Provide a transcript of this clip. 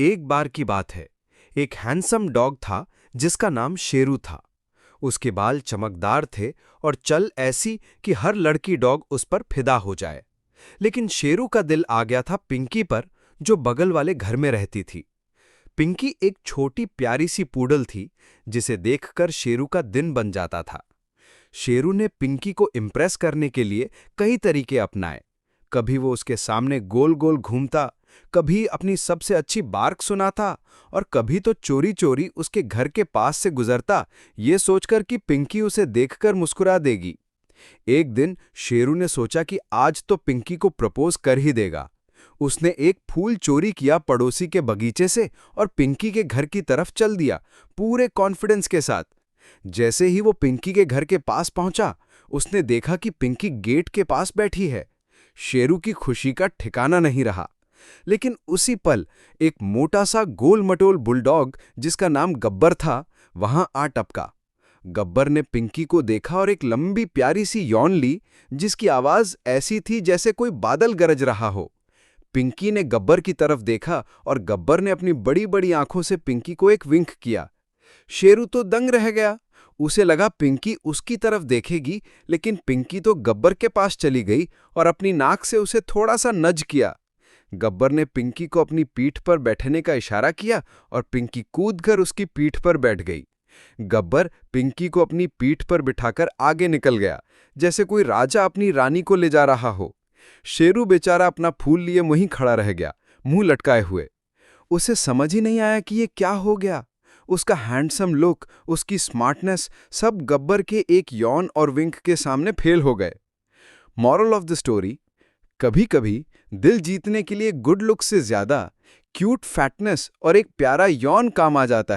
एक बार की बात है। एक हैंडसम डॉग था जिसका नाम शेरू था। उसके बाल चमकदार थे और चल ऐसी कि हर लड़की डॉग उस पर फिदा हो जाए। लेकिन शेरू का दिल आ गया था पिंकी पर, जो बगल वाले घर में रहती थी। पिंकी एक छोटी प्यारी सी पूडल थी जिसे देखकर शेरू का दिन बन जाता था। शेरू ने पिंकी को इम्प्रेस करने के लिए कई तरीके अपनाए। कभी वो उसके सामने गोल गोल घूमता, कभी अपनी सबसे अच्छी बार्क सुनाता और कभी तो चोरी चोरी उसके घर के पास से गुजरता, ये सोचकर कि पिंकी उसे देखकर मुस्कुरा देगी। एक दिन शेरू ने सोचा कि आज तो पिंकी को प्रपोज कर ही देगा। उसने एक फूल चोरी किया पड़ोसी के बगीचे से और पिंकी के घर की तरफ चल दिया, पूरे कॉन्फिडेंस के साथ। जैसे ही वो पिंकी के घर के पास पहुंचा, उसने देखा कि पिंकी गेट के पास बैठी है। शेरू की खुशी का ठिकाना नहीं रहा। लेकिन उसी पल एक मोटा सा गोल मटोल बुलडॉग जिसका नाम गब्बर था, वहां आ टपका। गब्बर ने पिंकी को देखा और एक लंबी प्यारी सी यौन ली, जिसकी आवाज ऐसी थी जैसे कोई बादल गरज रहा हो। पिंकी ने गब्बर की तरफ देखा और गब्बर ने अपनी बड़ी बड़ी आंखों से पिंकी को एक विंक किया। शेरू तो दंग रह गया। उसे लगा पिंकी उसकी तरफ देखेगी, लेकिन पिंकी तो गब्बर के पास चली गई और अपनी नाक से उसे थोड़ा सा नज किया। गब्बर ने पिंकी को अपनी पीठ पर बैठने का इशारा किया और पिंकी कूदकर उसकी पीठ पर बैठ गई। गब्बर पिंकी को अपनी पीठ पर बिठाकर आगे निकल गया, जैसे कोई राजा अपनी रानी को ले जा रहा हो। शेरू बेचारा अपना फूल लिए वहीं खड़ा रह गया, मुंह लटकाए हुए। उसे समझ ही नहीं आया कि ये क्या हो गया। उसका हैंडसम लुक, उसकी स्मार्टनेस, सब गब्बर के एक यौन और विंक के सामने फेल हो गए। मॉरल ऑफ द स्टोरी: कभी कभी दिल जीतने के लिए गुड लुक से ज्यादा क्यूट फैटनेस और एक प्यारा यौन काम आ जाता है।